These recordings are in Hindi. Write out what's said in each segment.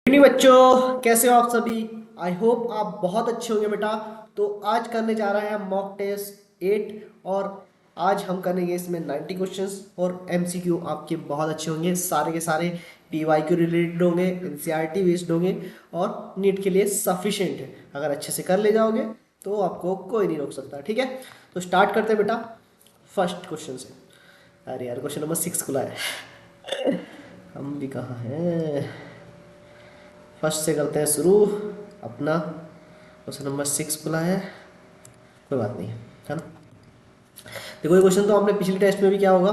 नहीं बच्चों, कैसे हो आप सभी। आई होप आप बहुत अच्छे होंगे बेटा। तो आज करने जा रहे हैं मॉक टेस्ट 8 और आज हम करेंगे इसमें 90 क्वेश्चंस और एमसीक्यू आपके बहुत अच्छे होंगे। सारे के सारे पीवाईक्यू रिलेटेड होंगे, एनसीईआरटी बेस्ड होंगे और नीट के लिए सफिशिएंट है। अगर अच्छे से कर ले जाओगे तो आपको कोई नहीं रोक सकता। ठीक है, तो स्टार्ट करते हैं बेटा फर्स्ट क्वेश्चन से। अरे यार, क्वेश्चन नंबर 6 खुला है। हम भी कहाँ हैं। फर्स्ट से करते हैं शुरू। अपना क्वेश्चन नंबर 6 खुला है, कोई बात नहीं है ना। देखो, ये क्वेश्चन तो आपने पिछले टेस्ट में भी क्या होगा।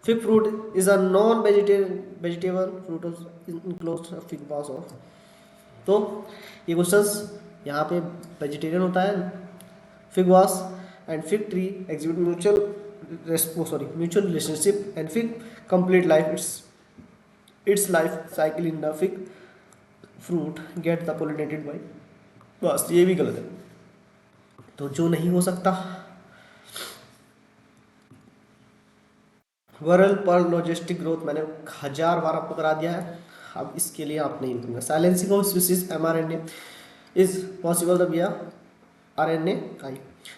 Fig fruit is a non vegetable fruit enclose fig boss of. तो ये क्वेश्चंस यहाँ पे वेजिटेरियन होता है फिग वास and fig tree exhibit mutual relationship and fig complete life it's life cycle in the fig fruit get the pollinated by. बस ये भी गलत है। तो जो नहीं हो सकता, वरल पर लॉजिस्टिक ग्रोथ मैंने 1000 बार आपको करा दिया है। अब इसके लिए आप नहीं लिखूंगा। Silencing of species mRNA is possible the बिया आरएनए आई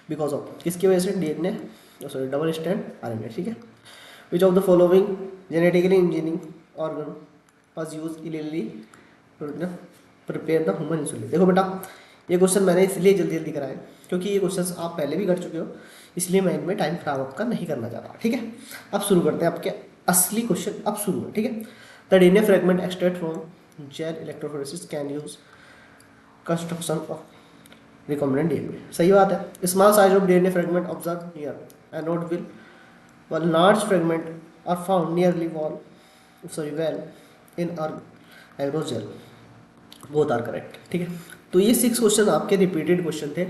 बिकॉज ऑफ किसकी वजह से, DNA sorry double stand RNA. ठीक है, which of the following genetically engineering organ was use illegally prepare the human insulin. देखो बेटा, ये क्वेश्चन मैंने इसलिए जल्दी जल्दी कराए क्योंकि ये क्वेश्चन आप पहले भी कर चुके हो, इसलिए मैं इनमें टाइम खराब आपका नहीं करना चाहता। ठीक है, अब शुरू करते हैं आपके असली क्वेश्चन। अब शुरू है। ठीक है, the DNA fragment extract from gel electrophoresis can use construction of recombinant DNA. सही बात है। Small size of DNA fragment observe near anode will while large fragments are found nearly well in aerogel. Both are correct. ठीक है, तो ये 6 क्वेश्चन आपके रिपीटेड क्वेश्चन थे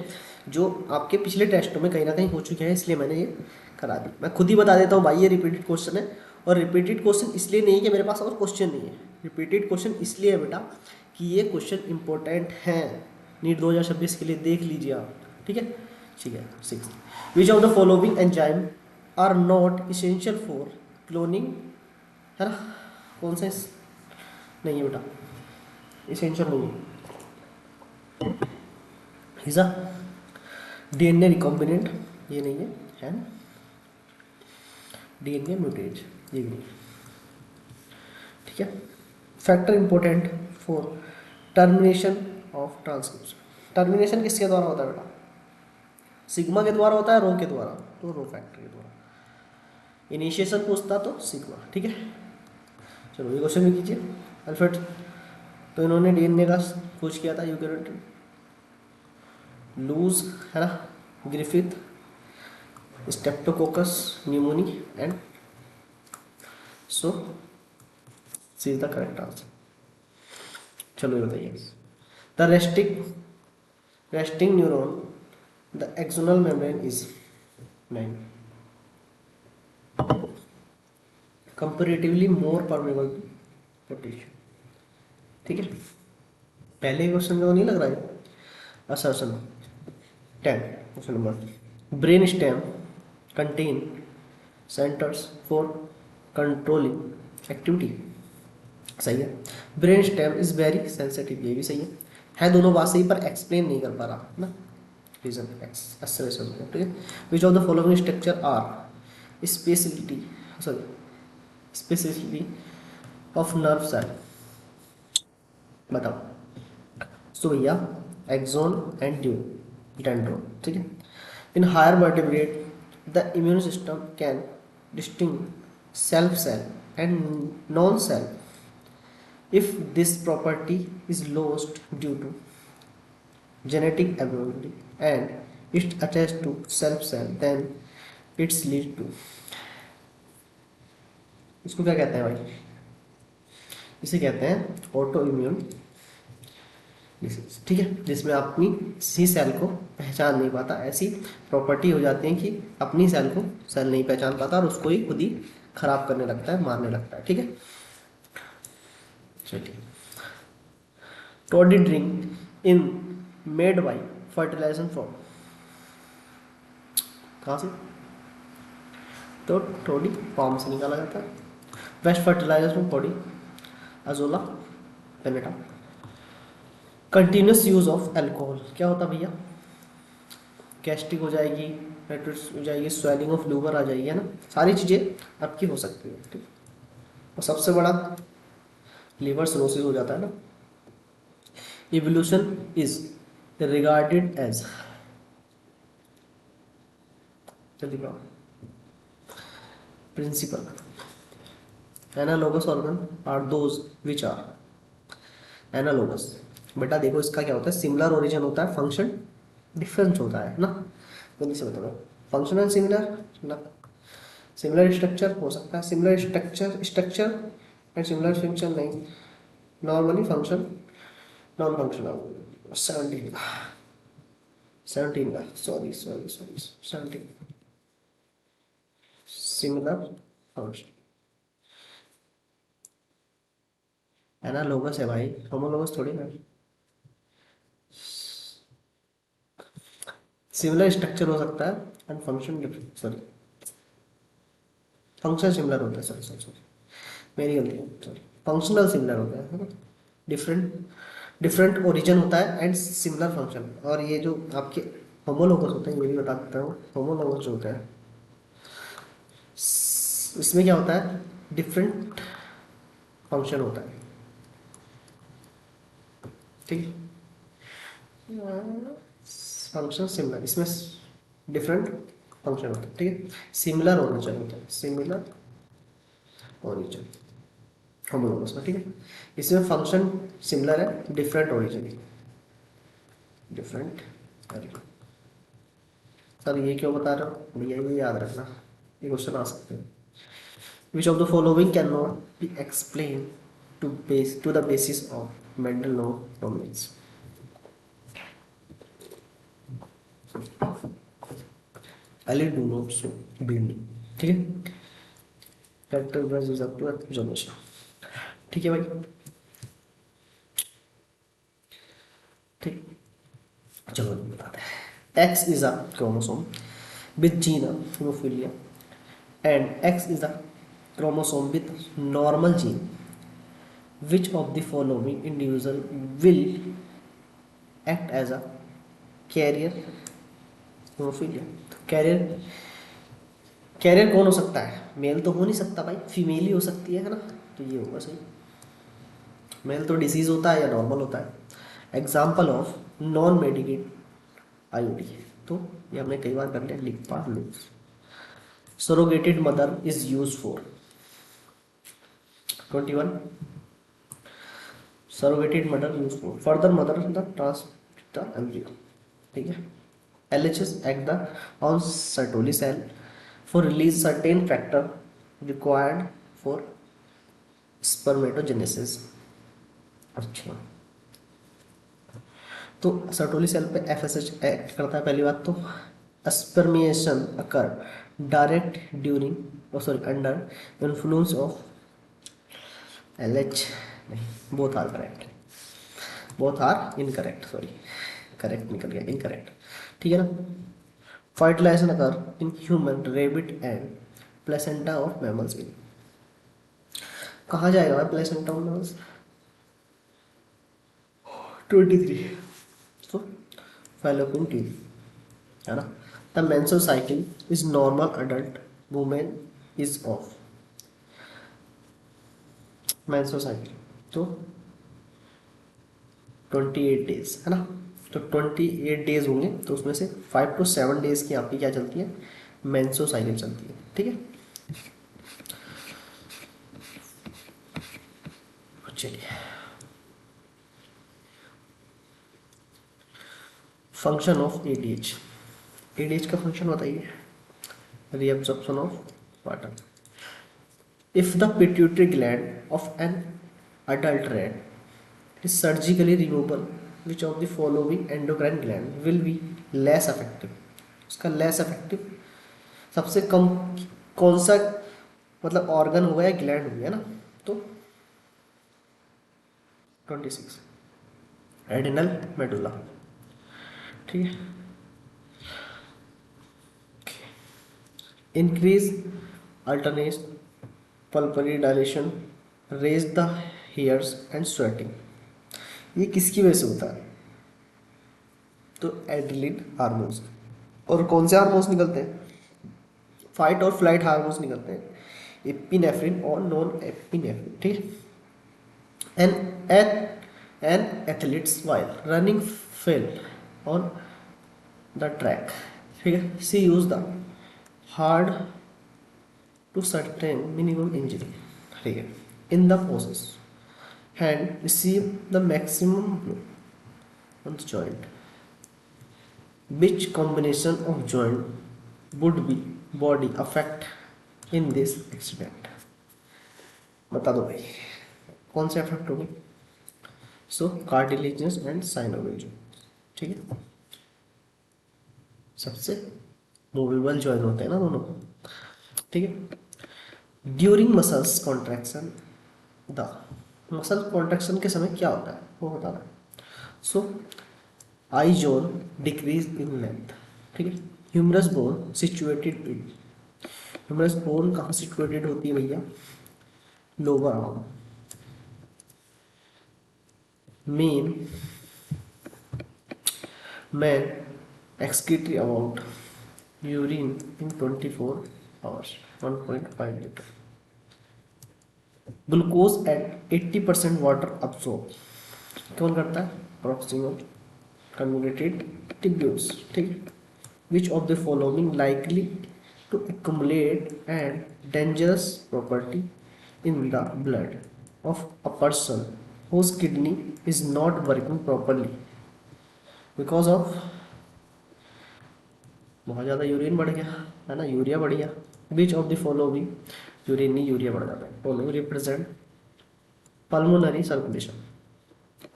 जो आपके पिछले टेस्टों में कहीं ना कहीं हो चुके हैं, इसलिए मैंने ये करा दी। मैं खुद ही बता देता हूँ भाई, ये रिपीटेड क्वेश्चन है। और रिपीटेड क्वेश्चन इसलिए नहीं है कि मेरे पास और क्वेश्चन नहीं है। रिपीटेड क्वेश्चन इसलिए है बेटा कि ये क्वेश्चन इंपॉर्टेंट हैं नीट 2026 के लिए। देख लीजिए आप। ठीक है, ठीक है। 6, which of the following enzyme are not essential for cloning, है ना। कौन सा नहीं है बेटा, इसेंशियल नहीं है। हिजा डीएनए रिकॉम्बिनेंट ये नहीं है ना। डीएनए म्यूटेज ये भी नहीं है। ठीक है, factor important for termination of transcription. Termination किसके द्वारा होता है बेटा, सिग्मा के द्वारा होता है, रो के द्वारा, तो रो फैक्टर के द्वारा। इनिशिएशन पूछता तो सिग्मा। ठीक है, चलो ये क्वेश्चन भी कीजिए। अल्फ्रेड, तो इन्होंने डीएनए का खोज किया था, यूकेरियोट लूज, है ना, Griffith, streptococcus pneumoniae and so C is the correct answer. चलो ये बताइए, the resting neuron the axonal membrane is 9 comparatively more permeable potassium. ठीक है, पहले क्वेश्चन को नहीं लग रहा है। Assertion 10 question number, brain stem contain centres for controlling activity. सही है, brain stem is very sensitive, ये भी सही है दोनों बात सही, पर एक्सप्लेन नहीं कर पा रहा ना रीजन एक्सेलेरेशन। ठीक है, which of the following structure are speciality of nerve cell, बताओ। सो भैया एक्सोन एंड डेंड्रोन। ठीक है, in higher vertebrate the immune system can distinguish self cell and non cell if this property is lost due to genetic abnormality and it's attached to self cell then it's lead to, इसको क्या कहते हैं भाई, इसे कहते हैं ऑटो इम्यून डिसीज। ठीक है, जिसमें अपनी सी सेल को पहचान नहीं पाता, ऐसी प्रॉपर्टी हो जाती है कि अपनी सेल को सेल नहीं पहचान पाता और उसको ही खुद ही खराब करने लगता है, मारने लगता है। ठीक है, चलिए, toddy drink in made by fertilisation from, कहाँ से, तो टोडी फॉर्म से निकाला जाता है। Best fertiliser from body azolla pinnata continuous use of alcohol क्या होता है भैया, गैस्ट्रिक हो जाएगी, पेट्रोस हो जाएगी, स्वेलिंग ऑफ लीवर आ जाएगी, है ना, सारी चीज़ें आपकी हो सकती है, ठीक। और सबसे बड़ा लीवर सिरोसिस हो जाता है ना। इवोल्यूशन इज रिगार्डेड एज, जल्दी बताओ, principle analogous organ are those which are analogous. बेटा देखो इसका क्या होता है, सिमिलर ओरिजिन होता है, फंक्शन डिफरेंस होता है ना। जल्दी से बताओ, फंक्शन एंड सिमिलर ना, सिमिलर स्ट्रक्चर हो सकता है, similar structure and similar function नहीं, नॉर्मली फंक्शन नॉन फंक्शनल। 17 का सॉरी 17 सिमिलर फंक्शन एनालोगस है भाई, होमोलोगस थोड़ी ना। सिमिलर स्ट्रक्चर हो सकता है and function different, sorry function similar होता है, सॉरी मेरी गलती है, सॉरी फंक्शनल सिमिलर होता है ना, डिफरेंट डिफरेंट ओरिजिन होता है एंड सिमिलर फंक्शन। और ये जो आपके होमोलोगस होते हैं, ये भी बता देता हूँ, होमोलोगस जो होता है इसमें क्या होता है, डिफरेंट फंक्शन होता है, ठीक है, फंक्शन सिमिलर, इसमें डिफरेंट फंक्शन होता है, ठीक है, सिमिलर ओरिजिन होता है, सिमिलर ओरिजिन होमोलोगस में, ठीक है। इसमें फंक्शन सिमिलर है, different origin, different origin. Sir ये क्यों बता रहा हूँ भैया, ये याद रखना, ये क्वेश्चन आ सकते हैं। Which of the following can not be explain to the basis of Mendel law dominance. I do not so build, ठीक है, factor wise is up to observation, ठीक है भाई, ठीक। चलो बताते हैं, X is a chromosome with gene hemophilia and X is a chromosome with normal gene. Which of the following individual will act as a carrier hemophilia? Carrier carrier कौन हो सकता है, मेल तो हो नहीं सकता भाई, फीमेल ही हो सकती है ना, तो ये होगा सही। मेल तो डिसीज होता है या नॉर्मल होता है। Example of non medicate IUD, तो ये हमने कई बार कर लिया, लिख पा लो। Surrogated mother is use for 21, surrogated mother use for further mother the transmit the embryo, ठीक है। LHS act the on Sertoli cell for release certain factor required for spermatogenesis। अच्छा, तो सर्टोली सेल पे FSH एक्ट करता है, पहली बात तो spermiation occur direct during sorry under influence of LH, नहीं both are correct, both are incorrect, sorry correct निकल गया, इनकरेक्ट, ठीक है ना। Fertilization occur in human, rabbit and placenta of mammals in, कहाँ जाएगा भाई प्लेसेंटा ऑफ मैमल्स, 23, तो फैलोपियन ट्यूब, है ना। The menstrual cycle is normal adult women is of menstrual cycle, तो 28 डेज, है ना, तो 28 डेज होंगे, तो उसमें से 5 to 7 डेज की आपकी क्या चलती है, मेंस्ट्रुअल साइकिल चलती है, ठीक है। चलिए, फंक्शन ऑफ ADH, ADH का फंक्शन बताइए, reabsorption of water. If the pituitary gland of an adult rat is surgically removable, which of the following endocrine gland will be less effective? उसका less effective सबसे कम कौन सा मतलब ऑर्गन हो गया, ग्लैंड हो गया ना, तो 26 एडिनल मेडुला, ठीक है। Increase alternate pupillary dilation, raise the hairs and sweating, ये किसकी वजह से होता है? तो एड्रिलिन हार्मोन्स। और कौन से हार्मोन्स निकलते हैं? फाइट और फ्लाइट हार्मोन्स निकलते हैं, एपिनेफ्रिन और नॉन एपिनेफ्रिन, ठीक है। An athletes while running fell on the track, ठीक है, see use the hard to certain minimum injury, ठीक है, in the process hand receive the maximum blow on the joint, which combination of joint would be body affect in this accident? बता दो भाई, कौन से अफेक्ट होंगे? सो कार्टिलेजिनस एंड साइनोवियल जॉइंट, ठीक है, सबसे मूवेबल जॉइंट होते हैं ना दोनों, ठीक है। During muscles contraction the, muscle contraction के समय क्या होता है वो बताना है। So I zone decrease in length, ठीक है। Humerus bone situated in, humerus bone कहाँ सिचुएटेड होती है भैया? Lower arm. Men man excrete about urine in 24 hours 1.5 litre. Glucose at 80% water absorb कौन करता है? प्रॉक्सिमल कन्वोल्यूटेड टिब्यूल्स, ठीक। Which of the following likely to accumulate and dangerous property in the blood of a person whose kidney is not working properly because of बहुत ज़्यादा यूरिन बढ़ गया है ना, यूरिया बढ़ गया। विच ऑफ द फॉलोइंग, यूरिन नहीं यूरिया बढ़ जाता है, following represent pulmonary circulation,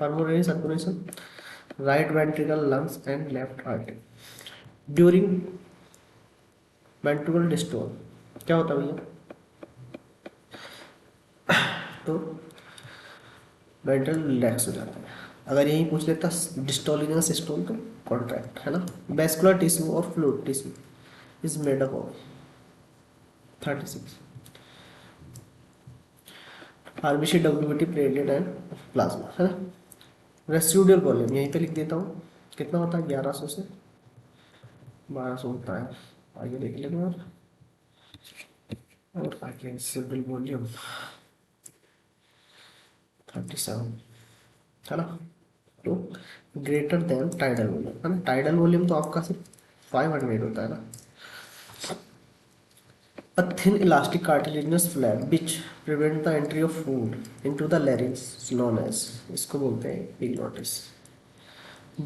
pulmonary circulation, right ventricle, lungs and left artery. During ventricle diastole क्या होता है भैया? तो वेंट्रल रिलैक्स हो जाता है। अगर यही पूछ लेता डिस्टोलिंग सिस्टोल तो कॉन्ट्रैक्ट, है ना। वेस्कुलर टिश्यू और fluid tissue is made up of 36 RBC, WBT, platelet and plasma, है ना। रेसिडुअल वॉल्यूम यहीं पे लिख देता हूँ, कितना होता है? 1100 से 1200 होता है। आगे देख लेंगे और आगे रेसिडुअल वॉल्यूम 37, है ना। तो ग्रेटर देन टाइडल वॉल्यूम, है ना। टाइडल वॉल्यूम तो आपका सिर्फ 500 होता है ना। A thin elastic cartilaginous flap which prevent the entry of food into the larynx is known as, इसको बोलते हैं epiglottis.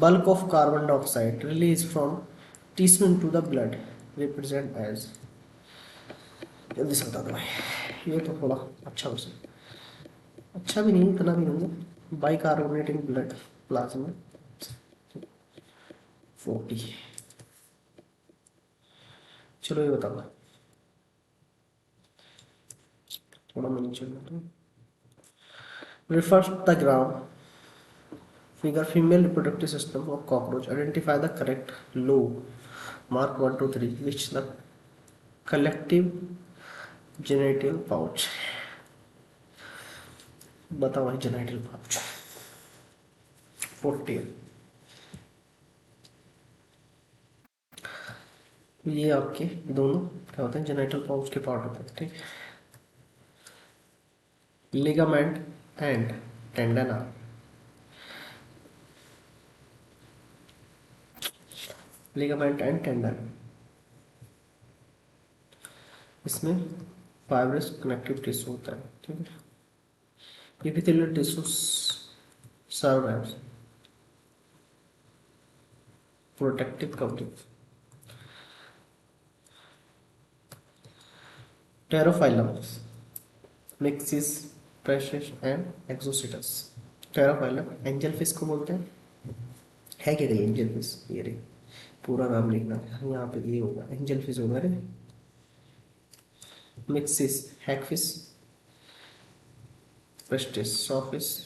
Bulk of carbon dioxide released from tissue into the blood represent as, जल्दी से बता दो भाई, ये तो थोड़ा अच्छा क्वेश्चन, अच्छा भी नहीं इतना भी नहीं, बाइकार्बोनेट इन ब्लड प्लाज्मा 40। चलो ये बताओ, थोड़ा मैं नीचे तो refers the gram figure female reproductive system of cockroach, identify the correct low, mark 1 to 3, which the collective genital pouch, बताओ भाई genital pouch 40। ये आपके दोनों क्या होते हैं? जेनाइटल पाउच के पार्ट होते हैं, ठीक। Ligament and tendon are, ligament and tendon, इसमें फाइब्रस कनेक्टिव टिश्यू होता है, ठीक है। Epithelial tissue serve as protective covering. Pterophyllum myxine, pristis and exocoetus. Pterophyllum angel fish को बोलते हैं, है क्या कहीं एंजल फिश? ये रे पूरा नाम लिखना है यहाँ पे, ये होगा एंजल फिश होगा रे। Mixes hagfish, prestige sawfish,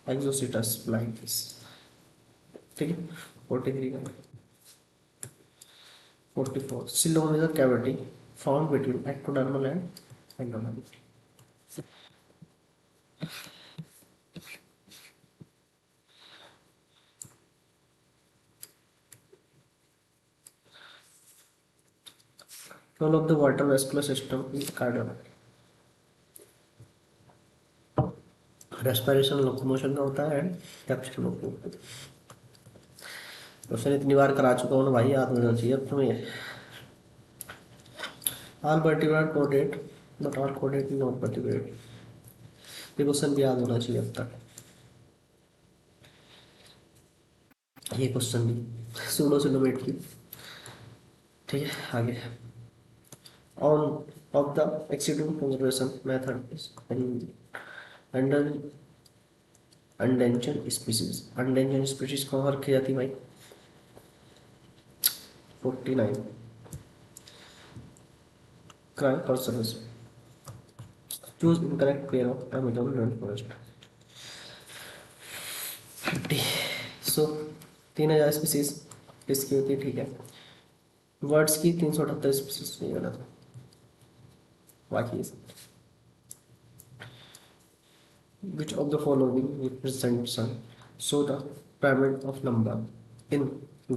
एक्सोसिटस blind fish, ठीक है। 43 का 44 coelom is a cavity found between ectodermal and endodermal. All of the water vascular system is cardiac. Respiration locomotion का होता है, कैप्चर लोको। क्वेश्चन इतनी बार करा चुका हूँ ना भाई, याद होना चाहिए अब तुम्हें। All vertebrate caudate, but all caudate not vertebrate. ये क्वेश्चन भी याद होना चाहिए अब तक। ये क्वेश्चन भी सूडो सिलोमेट्री। ठीक है, आगे। On of the accident conservation method under endangered species. Endangered species कहाँ रखी जाती है भाई? 49 cry for service. Choose incorrect pair of Amazon rain forest. 50। So 3000 species किसकी होती है? ठीक है, वर्ड्स की 378 स्पीसीज नहीं गलत। बाकी which of the following represents sun? So the pyramid of number in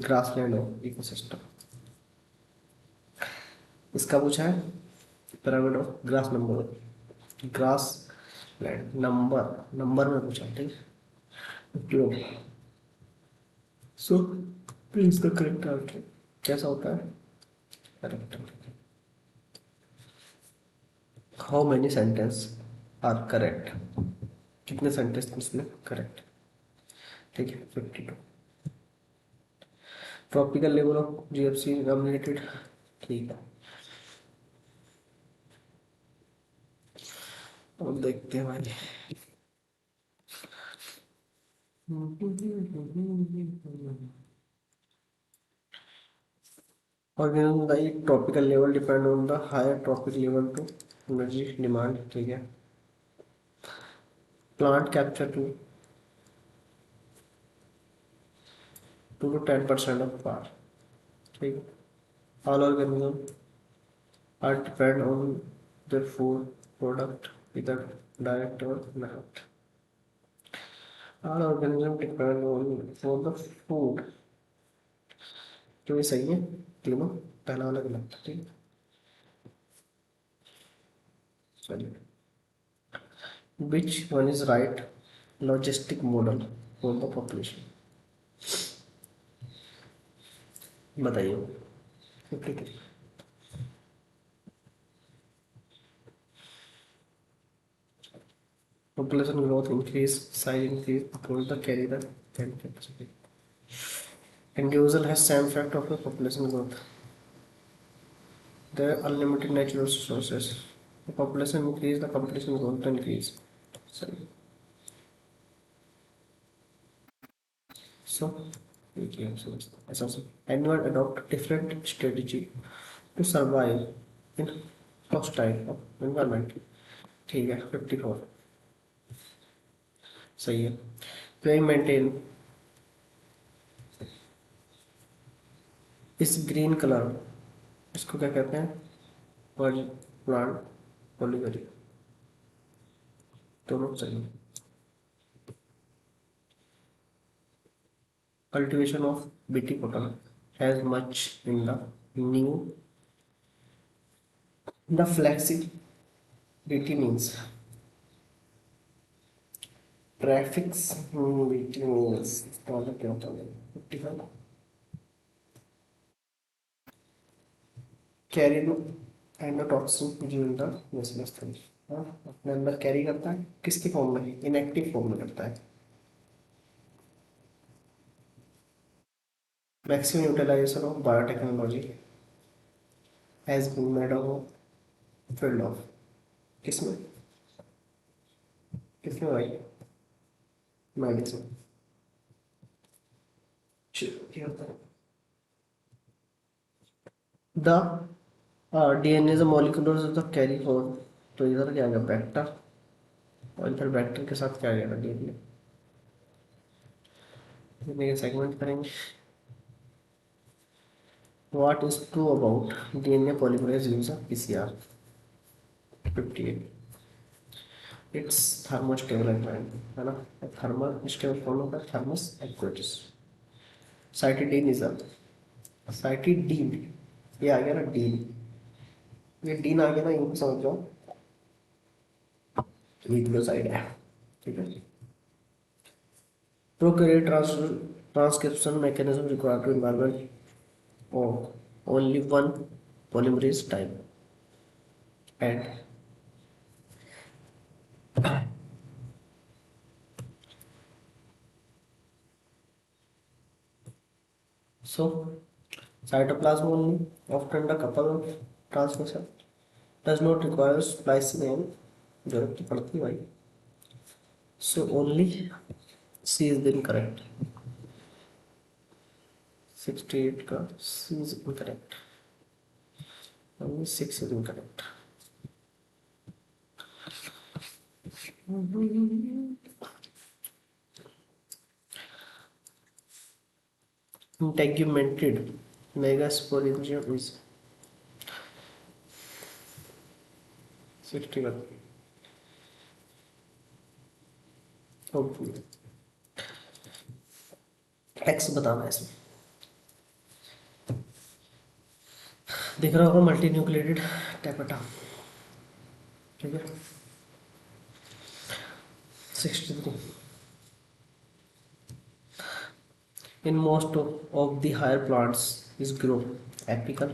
grassland of ecosystem। इसका पूछा है pyramid of grass number, grassland number में पूछा, ठीक है। So please the correct answer कैसा होता है? Correct. How many sentence are correct? कितने सेंटेंस इसमें करेक्ट? ठीक है, 52। Tropical level of GFC nominated, ठीक है। अब देखते हैं भाई। Organism the tropical level depend on the higher tropic level to energy demand, ठीक है। Plant capture to 10% of power, ठीक है। All organisms are depend on their food product either direct or not। All organisms depend on for the food, तो ये सही है तीनों, पहला वाला गलत था, ठीक है। चलिए, which one is right logistic model for the population? बताइए। 53। population growth increase, size increase, towards the carry the 10%. Individual has same effect of the population growth. There are unlimited natural resources. The population increase, the competition growth increase. So, anyone adopt different strategy to survive in hostile environment, ठीक है। 54 सही है। प्लेइंग मेंटेन इस ग्रीन कलर, इसको क्या कहते हैं? प्लांट पॉलीगरी, दोनों सही। Cultivation of BT cotton has much in the new the flaxseed BT means prefix BT means इसका मतलब क्या होता है? 55 carry the endotoxin during the restless stage, अपने अंदर कैरी करता है, किसके फॉर्म में? इनएक्टिव फॉर्म में करता है। Maximum utilization of biotechnology has been made of field of, किसमें किसमें भाई? मेडिसिन। क्या होता है? The DNA is a molecule of the carry form. तो इधर क्या आएगा? वेक्टर, और इधर वेक्टर के साथ क्या आएगा? डीएनए। सेगमेंट करेंगे। What is true about DNA polymerase use of PCR? 58 it's thermostable environment, है ना। थर्मल स्टेबल फॉर्म होता है थर्मस एक्वेटिस। साइटिडीन इज साइटिडीन, ये आ गया ना डीन, ये डीन आ गया ना, यहीं पे समझ जाओ न्यूक्लियोसाइड है। ठीक है। Prokaryote transcription mechanism required to environment of only one polymerase type and so cytoplasm only often the couple of transmission does not require splicing and जरूरत तो पड़ती है भाई। So only C is incorrect, 68 का C is incorrect, only 6 is incorrect। Integumented megasporangium is 61। X बताना है इसमें, दिख रहा होगा मल्टी न्यूक्लिएटेड टैपेटा। ठीक है। 63 in most of the higher plants is grow apical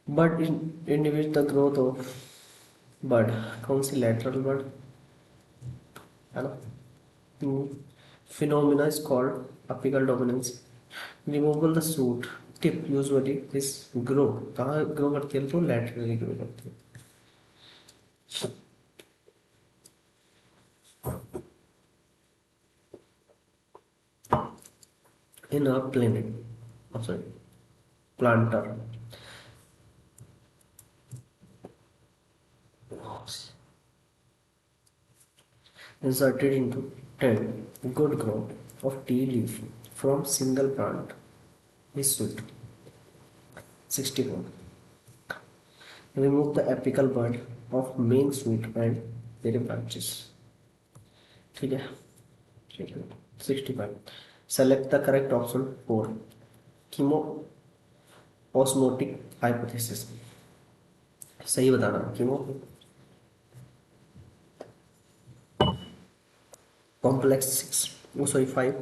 but in which the growth of bud कौन सी lateral bud है ना। phenomena is called apical dominance। removal the shoot tip usually is grow कहाँ grow करती है, तो laterally grow करती है। in a planet, oh, sorry, planter inserted into 10 good growth of tea leaf from single plant is shoot। 64 remove the apical bud of main shoot and their branches। ठीक है। ठीक है। 65 select the correct option for chemo osmotic hypothesis। सही बताना। chemo complex 6 oh sorry 5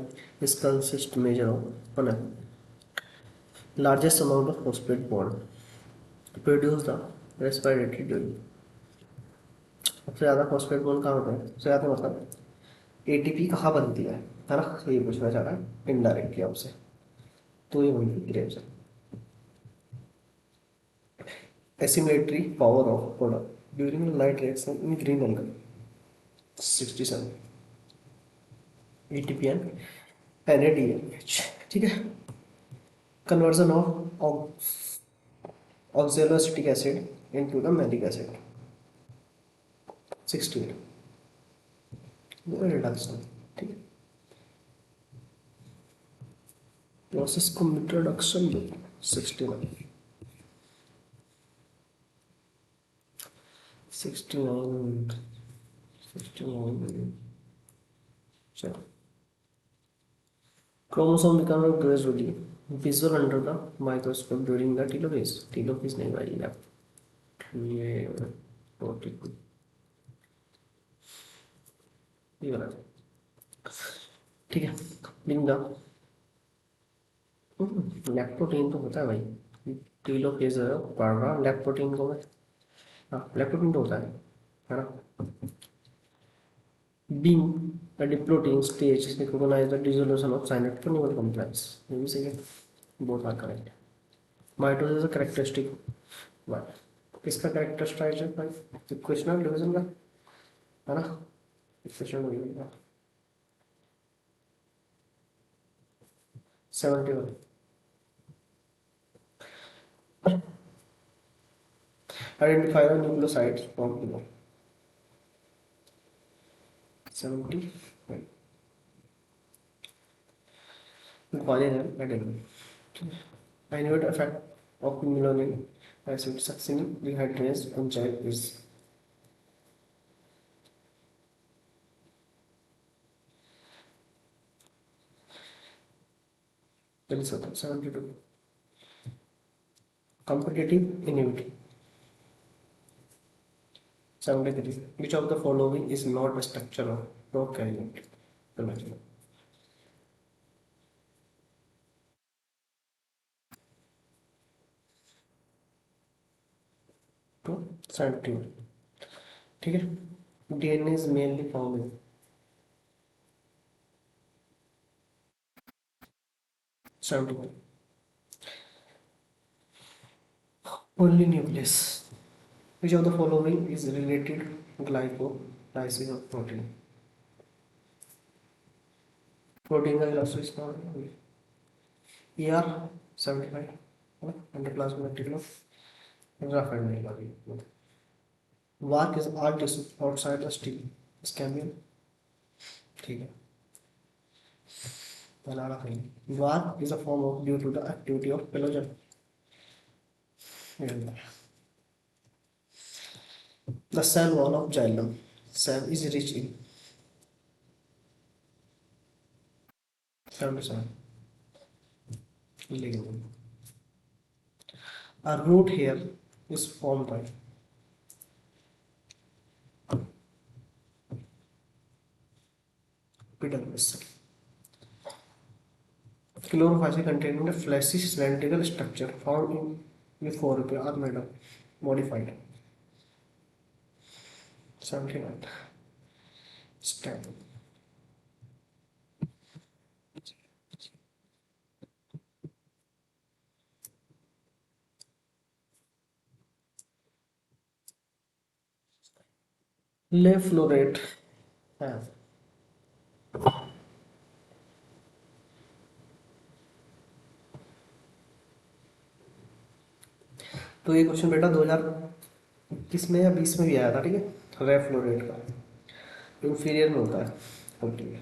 is consist measure of one largest amount of phosphate bond produce the respiratory during। सबसे ज़्यादा फॉस्फेट बॉन्ड कहाँ होता है, सबसे ज़्यादा मतलब एटीपी कहाँ बनती है ना, ये पूछना चाह रहा है इनडायरेक्टली आपसे। तो ये होगी Graves. Assimilatory power of product during light reaction in green angle. 67 ATP and NADH. ठीक है। Conversion of oxaloacetic acid into the malic acid. 68 reduction. ठीक है। प्रोसेस को इंट्रोडक्शन दो। 69 69 69 चलो। Chromosome become gradually visible under the microscope during the telophase। telophase नहीं भाई यार, ये प्रोटीन ये वाला। ठीक है। बिंग द लैक्टोटीन तो होता है भाई, टीलोफेज पढ़ रहा लैक्टोटीन को मैं। हाँ लैक्टोटीन तो होता है ना। Being a diplotin stage recognize the dissolution of cyanide to neural complex। ये भी सही है, both are correct। Mitosis is a characteristic what? किसका characteristic है भाई, इक्वेशनल डिवीजन का है ना, इक्वेशनल डिवीजन का। 71 identify the nucleosides from below। 70 collagen adenine। Inhibit effect of melanin acid succinate dehydrogenase enzyme is 72 competitive inhibitor. 73. Which of the following is not a structure of prokaryote? तो 71. ठीक है, DNA is mainly found in 71. Only nucleus. Which of the following is related glycolysis of protein? Protein का glycolysis कौन है? ER 75. endoplasmic reticulum graphite नहीं लगी. Bark is hard tissue outside the stem. Cambium. ठीक है, बना रहा है. Bark is a form of due to the activity of pelogen. The cell wall of xylem cell is rich in 77 lignin. A root hair is formed by epidermis cell. Chlorophyll containing a fleshy cylindrical structure found in Euphorbia are made of modified 79 stem. Leflorate have तो ये क्वेश्चन बेटा 2021 में या 20 में भी आया था. ठीक है, रेफ्लोरेट का इंफीरियर में होता है. ठीक है,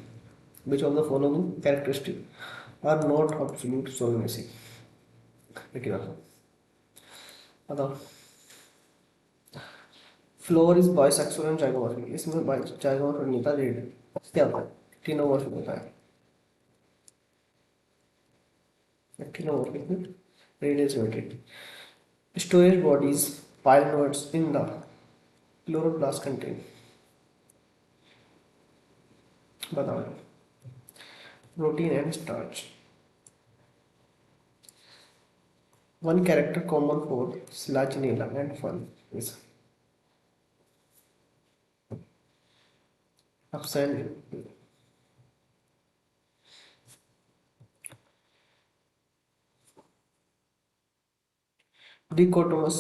which of the following characteristic are not absolute Solanaceae. देखिए बताओ. Flower is bisexual and zygomorphic. इसमें जाइगोमॉर्फिक नहीं था, रेड क्या होता है? एक्टिनोमॉर्फिक होता है. एक्टिनोमॉर्फिक में red is symmetric. Storage bodies pylenoids in the chloroplast contain. बताओ. Protein and starch. One character common for Selaginella and fern is absent. Dichotomous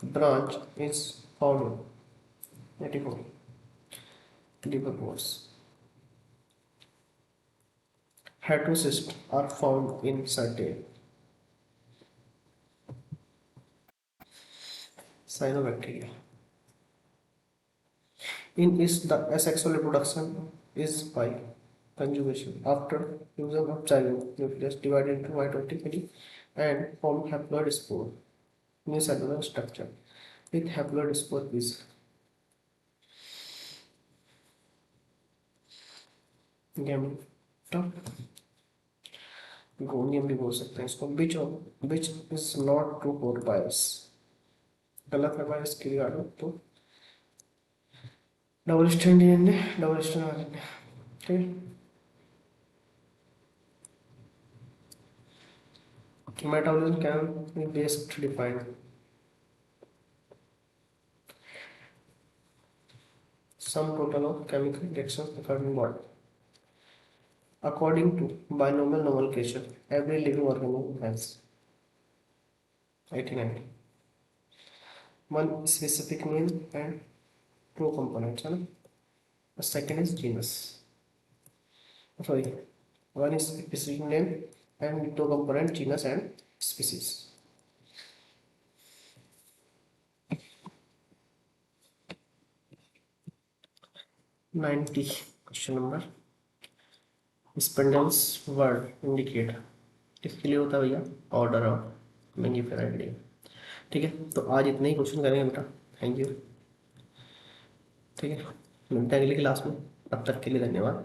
branch is found in 84. Liverpols. Heterocysts are found in certain cyanobacteria. In yeast, the asexual reproduction is by conjugation after fusion of zygote nucleus divided into mitotically and form haploid spore. New cellular structure with haploid spore is gamete. गोनियम भी बोल सकते हैं इसको. which is not true for bias. गलत है bias के रिगार्ड में. तो double strand DNA, double strand RNA. ठीक है, metabolism can be best defined. Sum total of chemical reactions occurring in body. According to binomial nomenclature, every living organism has 89. One specific name and two components. The second is genus. Sorry, one is specific name and two component, genus and species. Question number. Spindles word indicate किसके लिए होता है भैया? Order of manufacturing. ठीक है, तो आज इतने ही क्वेश्चन करेंगे बेटा. Thank you. ठीक है, मिलते हैं अगली क्लास में. तब तक के लिए धन्यवाद.